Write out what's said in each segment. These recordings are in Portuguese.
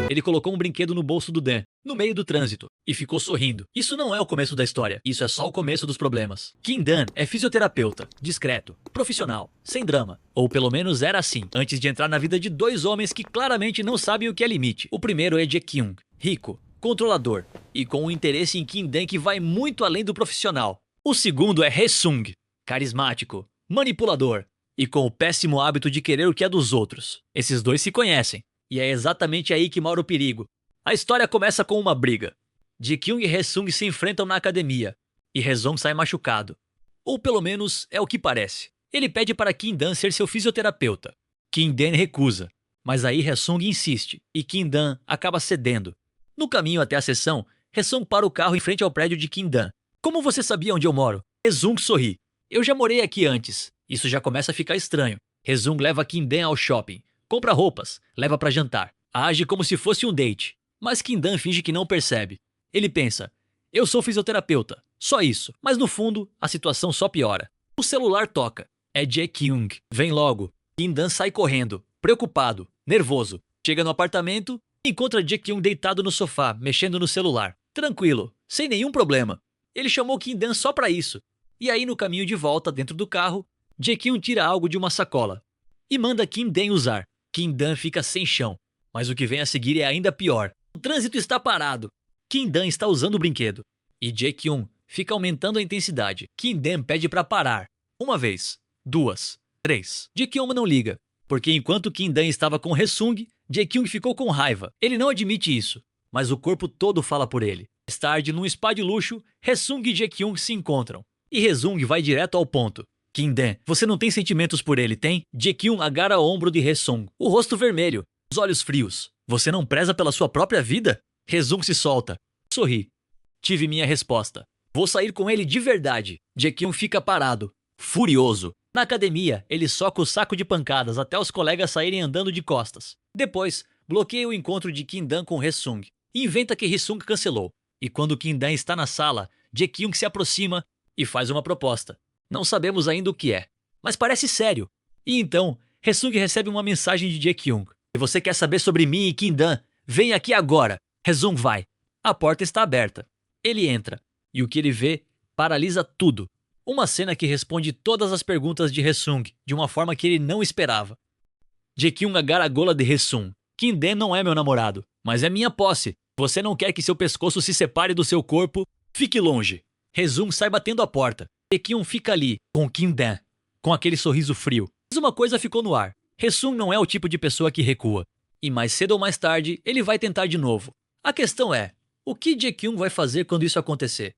Ele colocou um brinquedo no bolso do Dan, no meio do trânsito, e ficou sorrindo. Isso não é o começo da história, isso é só o começo dos problemas. Kim Dan é fisioterapeuta, discreto, profissional, sem drama. Ou pelo menos era assim, antes de entrar na vida de dois homens que claramente não sabem o que é limite. O primeiro é Jae-kyung, rico, controlador, e com um interesse em Kim Dan que vai muito além do profissional. O segundo é Hae-sung, carismático, manipulador, e com o péssimo hábito de querer o que é dos outros. Esses dois se conhecem, e é exatamente aí que mora o perigo. A história começa com uma briga. Jae-kyung e Hae-sung se enfrentam na academia, e Hae-sung sai machucado. Ou pelo menos é o que parece. Ele pede para Kim Dan ser seu fisioterapeuta. Kim Dan recusa, mas aí Hae-sung insiste, e Kim Dan acaba cedendo. No caminho até a sessão, Hae-sung para o carro em frente ao prédio de Kim Dan. Como você sabia onde eu moro? Hae-sung sorri. Eu já morei aqui antes. Isso já começa a ficar estranho. Hae-sung leva Kim Dan ao shopping, compra roupas, leva para jantar, age como se fosse um date. Mas Kim Dan finge que não percebe. Ele pensa, eu sou fisioterapeuta, só isso. Mas no fundo, a situação só piora. O celular toca. É Jae-kyung. Vem logo. Kim Dan sai correndo, preocupado, nervoso. Chega no apartamento e encontra Jae-kyung deitado no sofá, mexendo no celular. Tranquilo, sem nenhum problema. Ele chamou Kim Dan só pra isso. E aí no caminho de volta dentro do carro, Jae-kyung tira algo de uma sacola e manda Kim Dan usar. Kim Dan fica sem chão, mas o que vem a seguir é ainda pior. O trânsito está parado. Kim Dan está usando o brinquedo e Jae-kyung fica aumentando a intensidade. Kim Dan pede para parar. Uma vez, duas, três. Jae-kyung não liga, porque enquanto Kim Dan estava com Hae-sung, Jae-kyung ficou com raiva. Ele não admite isso, mas o corpo todo fala por ele. Mais tarde, num spa de luxo, Hae-sung e Jae-kyung se encontram. E Hae-sung vai direto ao ponto. Kim Dan, você não tem sentimentos por ele, tem? Jae-kyung agarra o ombro de Hae-sung, o rosto vermelho, os olhos frios. Você não preza pela sua própria vida? Hae-sung se solta. Sorri. Tive minha resposta. Vou sair com ele de verdade. Jae-kyung fica parado, furioso. Na academia, ele soca o saco de pancadas até os colegas saírem andando de costas. Depois, bloqueia o encontro de Kim Dan com Hae-sung e inventa que Hae-sung cancelou. E quando Kim Dan está na sala, Jae-kyung se aproxima e faz uma proposta. Não sabemos ainda o que é, mas parece sério. E então, Hae-sung recebe uma mensagem de Jae-kyung. Se você quer saber sobre mim e Kim Dan, vem aqui agora. Hae-sung vai. A porta está aberta. Ele entra, e o que ele vê paralisa tudo. Uma cena que responde todas as perguntas de Hae-sung de uma forma que ele não esperava. Jae-kyung agarra a gola de Hae-sung. Kim Dan não é meu namorado, mas é minha posse. Você não quer que seu pescoço se separe do seu corpo? Fique longe. Hae-sung sai batendo a porta. Jae-kyung fica ali, com Kim Dan, com aquele sorriso frio. Mas uma coisa ficou no ar. Hae-sung não é o tipo de pessoa que recua. E mais cedo ou mais tarde, ele vai tentar de novo. A questão é, o que Jae-kyung vai fazer quando isso acontecer?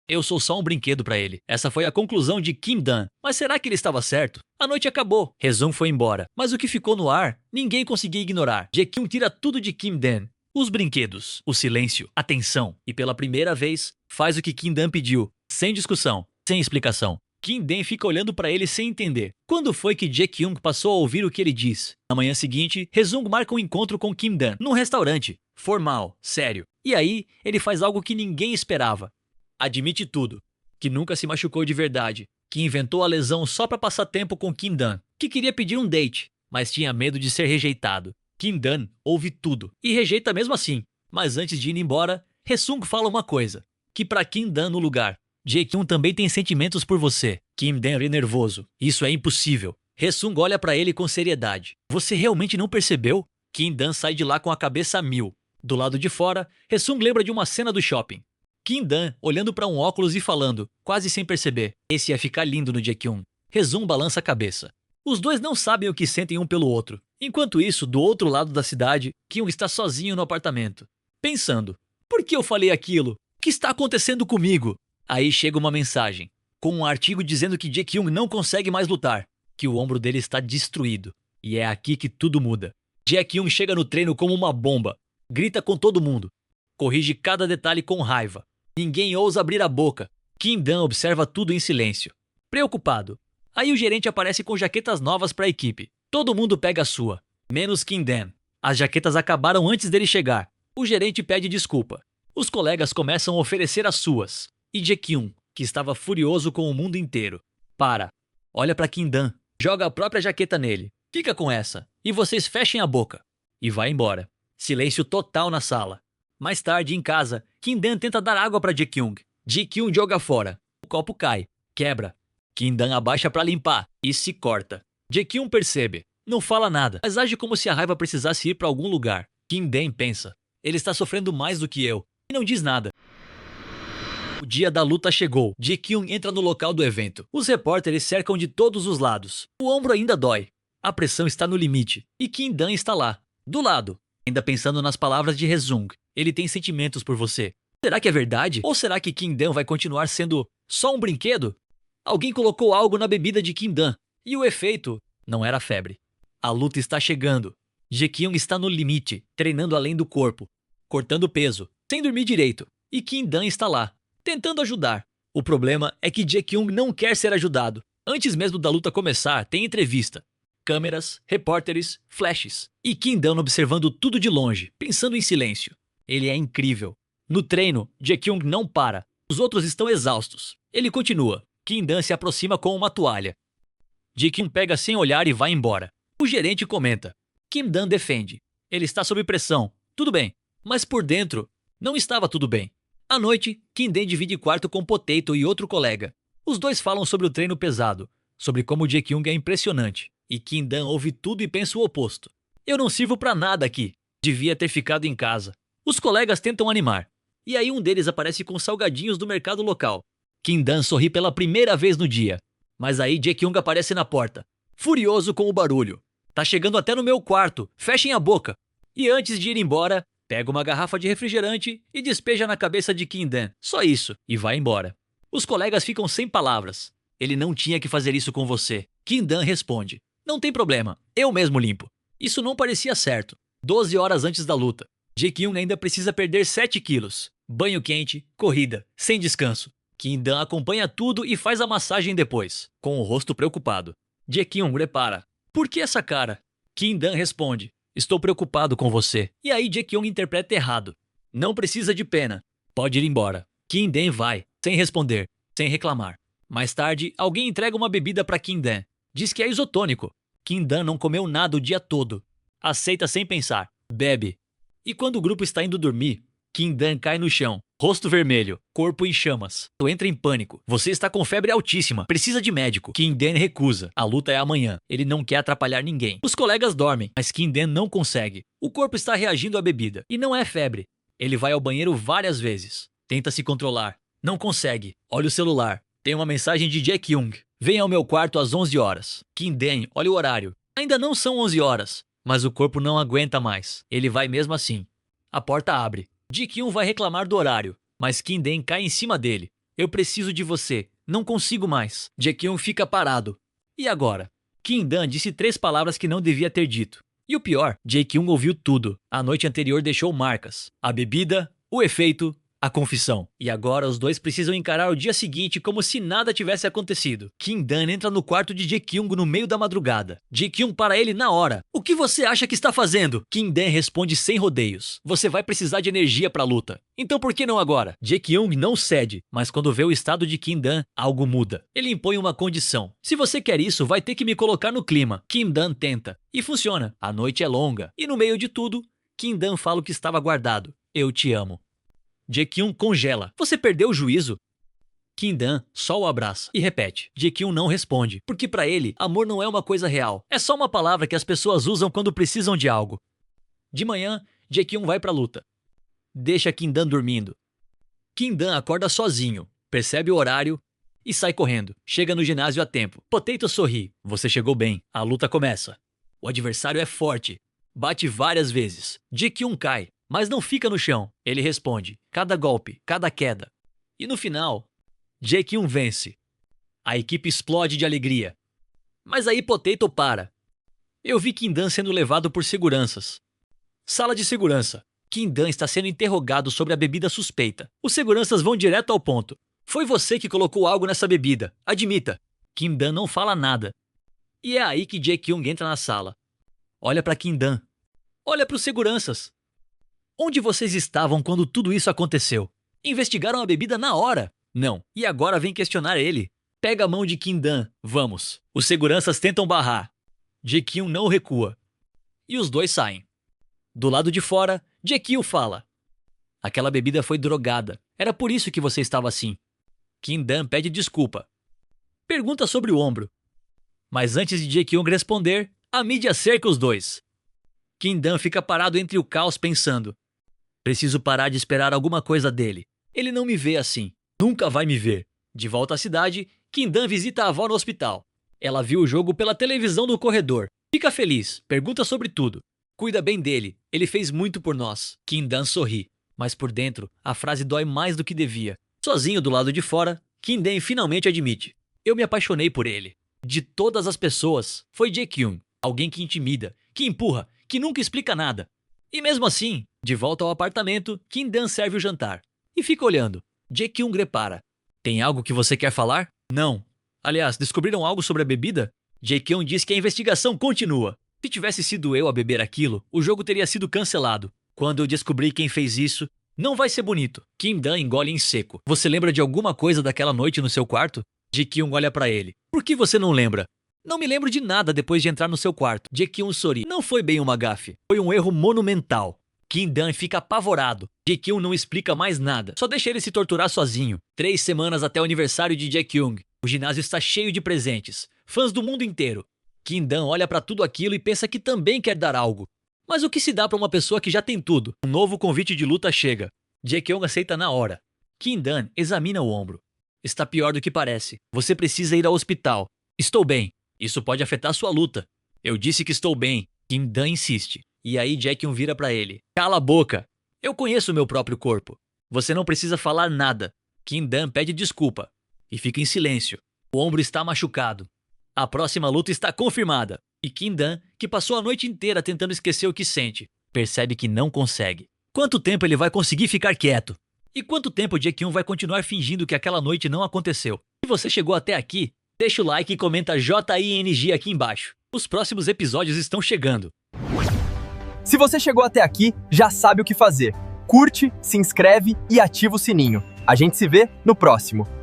Eu sou só um brinquedo pra ele. Essa foi a conclusão de Kim Dan. Mas será que ele estava certo? A noite acabou. Hae-sung foi embora. Mas o que ficou no ar, ninguém conseguia ignorar. Jae-kyung tira tudo de Kim Dan. Os brinquedos, o silêncio, a tensão. E pela primeira vez, faz o que Kim Dan pediu. Sem discussão, sem explicação. Kim Dan fica olhando pra ele sem entender. Quando foi que Jae-kyung passou a ouvir o que ele diz? Na manhã seguinte, Hae-sung marca um encontro com Kim Dan, num restaurante. Formal, sério. E aí, ele faz algo que ninguém esperava. Admite tudo. Que nunca se machucou de verdade. Que inventou a lesão só pra passar tempo com Kim Dan. Que queria pedir um date, mas tinha medo de ser rejeitado. Kim Dan ouve tudo e rejeita mesmo assim. Mas antes de ir embora, Hae-sung fala uma coisa. Que pra Kim Dan no lugar. Jae-kyung também tem sentimentos por você. Kim Dan é nervoso. Isso é impossível. Hae-sung olha pra ele com seriedade. Você realmente não percebeu? Kim Dan sai de lá com a cabeça a mil. Do lado de fora, Hae-sung lembra de uma cena do shopping. Kim Dan olhando pra um óculos e falando, quase sem perceber. Esse ia ficar lindo no Jae-kyung. Hae-sung balança a cabeça. Os dois não sabem o que sentem um pelo outro. Enquanto isso, do outro lado da cidade, Kyung está sozinho no apartamento. Pensando, por que eu falei aquilo? O que está acontecendo comigo? Aí chega uma mensagem, com um artigo dizendo que Jae-kyung não consegue mais lutar, que o ombro dele está destruído. E é aqui que tudo muda. Jae-kyung chega no treino como uma bomba, grita com todo mundo, corrige cada detalhe com raiva. Ninguém ousa abrir a boca. Kim Dan observa tudo em silêncio, preocupado. Aí o gerente aparece com jaquetas novas para a equipe. Todo mundo pega a sua, menos Kim Dan. As jaquetas acabaram antes dele chegar. O gerente pede desculpa. Os colegas começam a oferecer as suas. E Jae-kyung, que estava furioso com o mundo inteiro, para, olha para Kim Dan, joga a própria jaqueta nele, fica com essa, e vocês fechem a boca, e vai embora. Silêncio total na sala. Mais tarde, em casa, Kim-dan tenta dar água para Jae-kyung. Jae-kyung joga fora. O copo cai. Quebra. Kim-dan abaixa para limpar e se corta. Jae-kyung percebe. Não fala nada, mas age como se a raiva precisasse ir para algum lugar. Kim-dan pensa. Ele está sofrendo mais do que eu. E não diz nada. O dia da luta chegou. Jae-kyung entra no local do evento. Os repórteres cercam de todos os lados. O ombro ainda dói. A pressão está no limite. E Kim-dan está lá, do lado, ainda pensando nas palavras de Hae-sung. Ele tem sentimentos por você. Será que é verdade? Ou será que Kim-dan vai continuar sendo só um brinquedo? Alguém colocou algo na bebida de Kim-dan. E o efeito não era febre. A luta está chegando. Jae-kyung está no limite, treinando além do corpo, cortando peso, sem dormir direito. E Kim-dan está lá, tentando ajudar. O problema é que Jae-kyung não quer ser ajudado. Antes mesmo da luta começar, tem entrevista. Câmeras, repórteres, flashes. E Kim-dan observando tudo de longe, pensando em silêncio. Ele é incrível. No treino, Jae-kyung não para. Os outros estão exaustos. Ele continua. Kim-dan se aproxima com uma toalha. Jae-kyung pega sem olhar e vai embora. O gerente comenta. Kim-dan defende. Ele está sob pressão. Tudo bem. Mas por dentro, não estava tudo bem. À noite, Kim-dan divide quarto com Potato e outro colega. Os dois falam sobre o treino pesado, sobre como Jae-kyung é impressionante. E Kim-dan ouve tudo e pensa o oposto. Eu não sirvo pra nada aqui. Devia ter ficado em casa. Os colegas tentam animar. E aí um deles aparece com salgadinhos do mercado local. Kim-dan sorri pela primeira vez no dia. Mas aí Jae-kyung aparece na porta, furioso com o barulho. Tá chegando até no meu quarto, fechem a boca. E antes de ir embora, pega uma garrafa de refrigerante e despeja na cabeça de Kim-dan. Só isso, e vai embora. Os colegas ficam sem palavras. Ele não tinha que fazer isso com você. Kim-dan responde. Não tem problema, eu mesmo limpo. Isso não parecia certo. 12 horas antes da luta. Jae-kyung ainda precisa perder 7 quilos. Banho quente, corrida, sem descanso. Kim-dan acompanha tudo e faz a massagem depois, com o rosto preocupado. Jae-kyung repara. Por que essa cara? Kim-dan responde. Estou preocupado com você. E aí Jae-kyung interpreta errado. Não precisa de pena. Pode ir embora. Kim-dan vai, sem responder, sem reclamar. Mais tarde, alguém entrega uma bebida para Kim-dan. Diz que é isotônico. Kim-dan não comeu nada o dia todo. Aceita sem pensar. Bebe. E quando o grupo está indo dormir, Kim-dan cai no chão, rosto vermelho, corpo em chamas. Entra em pânico. Você está com febre altíssima, precisa de médico. Kim-dan recusa. A luta é amanhã. Ele não quer atrapalhar ninguém. Os colegas dormem, mas Kim-dan não consegue. O corpo está reagindo à bebida. E não é febre. Ele vai ao banheiro várias vezes. Tenta se controlar. Não consegue. Olha o celular. Tem uma mensagem de Jae-kyung. Venha ao meu quarto às 11 horas. Kim-dan olha o horário. Ainda não são 11 horas. Mas o corpo não aguenta mais. Ele vai mesmo assim. A porta abre. Jae-kyung vai reclamar do horário, mas Kim-dan cai em cima dele. Eu preciso de você. Não consigo mais. Jae-kyung fica parado. E agora? Kim-dan disse 3 palavras que não devia ter dito. E o pior, Jae-kyung ouviu tudo. A noite anterior deixou marcas. A bebida, o efeito, a confissão. E agora os dois precisam encarar o dia seguinte como se nada tivesse acontecido. Kim-dan entra no quarto de Jae-kyung no meio da madrugada. Jae-kyung para ele na hora. O que você acha que está fazendo? Kim-dan responde sem rodeios. Você vai precisar de energia para a luta. Então por que não agora? Jae-kyung não cede, mas quando vê o estado de Kim-dan, algo muda. Ele impõe uma condição. Se você quer isso, vai ter que me colocar no clima. Kim-dan tenta. E funciona. A noite é longa. E no meio de tudo, Kim-dan fala o que estava guardado. Eu te amo. Jae-kyung congela. Você perdeu o juízo? Kim-dan só o abraça e repete. Jae-kyung não responde, porque para ele, amor não é uma coisa real. É só uma palavra que as pessoas usam quando precisam de algo. De manhã, Jae-kyung vai pra luta. Deixa Kim-dan dormindo. Kim-dan acorda sozinho, percebe o horário e sai correndo. Chega no ginásio a tempo. Potato sorri. Você chegou bem. A luta começa. O adversário é forte. Bate várias vezes. Jae-kyung cai. Mas não fica no chão. Ele responde. Cada golpe, cada queda. E no final, Jae-kyung vence. A equipe explode de alegria. Mas aí Potato para. Eu vi Kim-dan sendo levado por seguranças. Sala de segurança. Kim-dan está sendo interrogado sobre a bebida suspeita. Os seguranças vão direto ao ponto. Foi você que colocou algo nessa bebida. Admita. Kim-dan não fala nada. E é aí que Jae-kyung entra na sala. Olha para Kim-dan. Olha para os seguranças. Onde vocês estavam quando tudo isso aconteceu? Investigaram a bebida na hora? Não. E agora vem questionar ele. Pega a mão de Kim-dan. Vamos. Os seguranças tentam barrar. Jae-kyung não recua. E os dois saem. Do lado de fora, Jae-kyung fala: aquela bebida foi drogada. Era por isso que você estava assim. Kim-dan pede desculpa. Pergunta sobre o ombro. Mas antes de Jae-kyung responder, a mídia cerca os dois. Kim-dan fica parado entre o caos pensando: preciso parar de esperar alguma coisa dele. Ele não me vê assim. Nunca vai me ver. De volta à cidade, Kim-dan visita a avó no hospital. Ela viu o jogo pela televisão no corredor. Fica feliz, pergunta sobre tudo. Cuida bem dele, ele fez muito por nós. Kim-dan sorri, mas por dentro, a frase dói mais do que devia. Sozinho do lado de fora, Kim-dan finalmente admite: eu me apaixonei por ele. De todas as pessoas, foi Jae-kyung, alguém que intimida, que empurra, que nunca explica nada. E mesmo assim, de volta ao apartamento, Kim-dan serve o jantar. E fica olhando. Jae-kyung repara: tem algo que você quer falar? Não. Aliás, descobriram algo sobre a bebida? Jae-kyung diz que a investigação continua. Se tivesse sido eu a beber aquilo, o jogo teria sido cancelado. Quando eu descobrir quem fez isso, não vai ser bonito. Kim-dan engole em seco. Você lembra de alguma coisa daquela noite no seu quarto? Jae-kyung olha pra ele. Por que você não lembra? Não me lembro de nada depois de entrar no seu quarto. Jae-kyung sorri. Não foi bem uma gafe. Foi um erro monumental. Kim-dan fica apavorado. Jae-kyung não explica mais nada. Só deixa ele se torturar sozinho. 3 semanas até o aniversário de Jae-kyung. O ginásio está cheio de presentes. Fãs do mundo inteiro. Kim-dan olha pra tudo aquilo e pensa que também quer dar algo. Mas o que se dá pra uma pessoa que já tem tudo? Um novo convite de luta chega. Jae-kyung aceita na hora. Kim-dan examina o ombro. Está pior do que parece. Você precisa ir ao hospital. Estou bem. Isso pode afetar sua luta. Eu disse que estou bem. Kim-dan insiste. E aí Jae-kyung vira pra ele. Cala a boca. Eu conheço o meu próprio corpo. Você não precisa falar nada. Kim-dan pede desculpa. E fica em silêncio. O ombro está machucado. A próxima luta está confirmada. E Kim-dan, que passou a noite inteira tentando esquecer o que sente, percebe que não consegue. Quanto tempo ele vai conseguir ficar quieto? E quanto tempo Jae-kyung vai continuar fingindo que aquela noite não aconteceu? Se você chegou até aqui, deixa o like e comenta JING aqui embaixo. Os próximos episódios estão chegando. Se você chegou até aqui, já sabe o que fazer. Curte, se inscreve e ativa o sininho. A gente se vê no próximo.